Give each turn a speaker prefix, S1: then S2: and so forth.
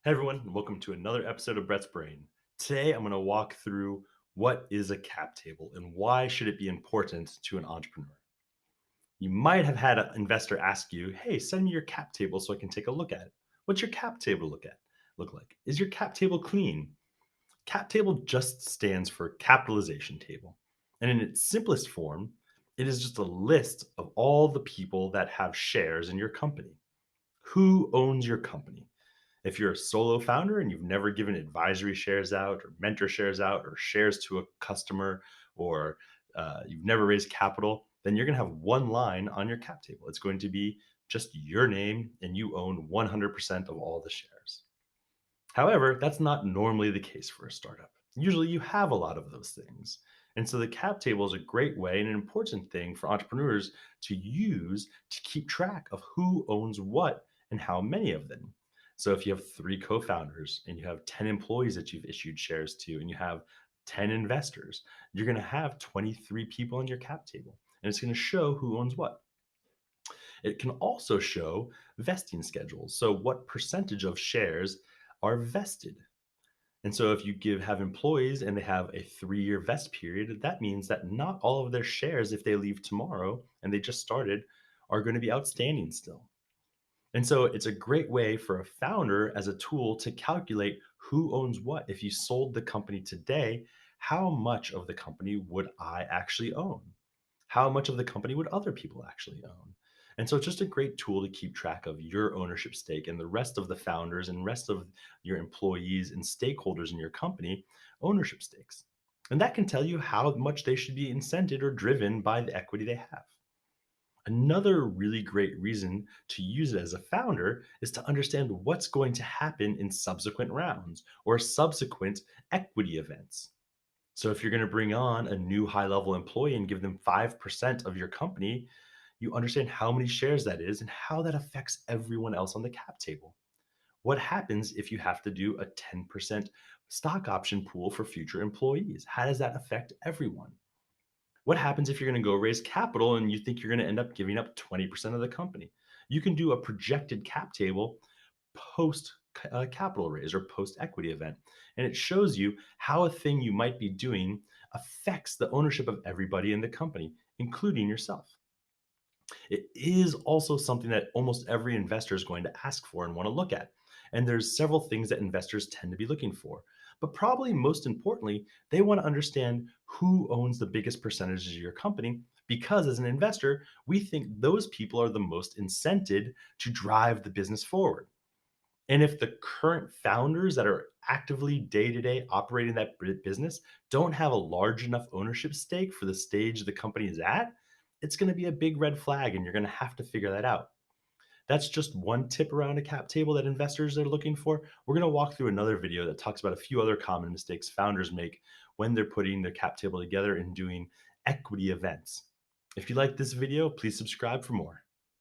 S1: Hey everyone, and welcome to another episode of Brett's Brain. Today I'm going to walk through what is a cap table and why should it be important to an entrepreneur. You might have had an investor ask you, "Hey, send me your cap table so I can take a look at it." What's your cap table look like? Is your cap table clean? Cap table just stands for capitalization table. And in its simplest form, it is just a list of all the people that have shares in your company. Who owns your company? If you're a solo founder and you've never given advisory shares out or mentor shares out or shares to a customer or you've never raised capital, then you're going to have one line on your cap table. It's going to be just your name and you own 100% of all the shares. However, that's not normally the case for a startup. Usually you have a lot of those things. And so the cap table is a great way and an important thing for entrepreneurs to use to keep track of who owns what and how many of them. So if you have three co founders and you have 10 employees that you've issued shares to, and you have 10 investors, you're going to have 23 people on your cap table. And it's going to show who owns what. It can also show vesting schedules. So, what percentage of shares are vested? And so if you have employees and they have a 3-year vest period, that means that not all of their shares, if they leave tomorrow and they just started, are going to be outstanding still. And so it's a great way for a founder as a tool to calculate who owns what. If you sold the company today, how much of the company would I actually own? How much of the company would other people actually own? And so it's just a great tool to keep track of your ownership stake and the rest of the founders and rest of your employees and stakeholders in your company ownership stakes. And that can tell you how much they should be incented or driven by the equity they have. Another really great reason to use it as a founder is to understand what's going to happen in subsequent rounds or subsequent equity events. So if you're going to bring on a new high level employee and give them 5% of your company, you understand how many shares that is and how that affects everyone else on the cap table. What happens if you have to do a 10% stock option pool for future employees? How does that affect everyone? What happens if you're going to go raise capital and you think you're going to end up giving up 20% of the company? You can do a projected cap table post capital raise or post equity event. And it shows you how a thing you might be doing affects the ownership of everybody in the company, including yourself. It is also something that almost every investor is going to ask for and want to look at. And there's several things that investors tend to be looking for. But probably most importantly, they want to understand who owns the biggest percentages of your company because as an investor, we think those people are the most incented to drive the business forward. And if the current founders that are actively day to day operating that business don't have a large enough ownership stake for the stage the company is at, it's going to be a big red flag and you're going to have to figure that out. That's just one tip around a cap table that investors are looking for. We're going to walk through another video that talks about a few other common mistakes founders make when they're putting their cap table together and doing equity events. If you like this video, please subscribe for more.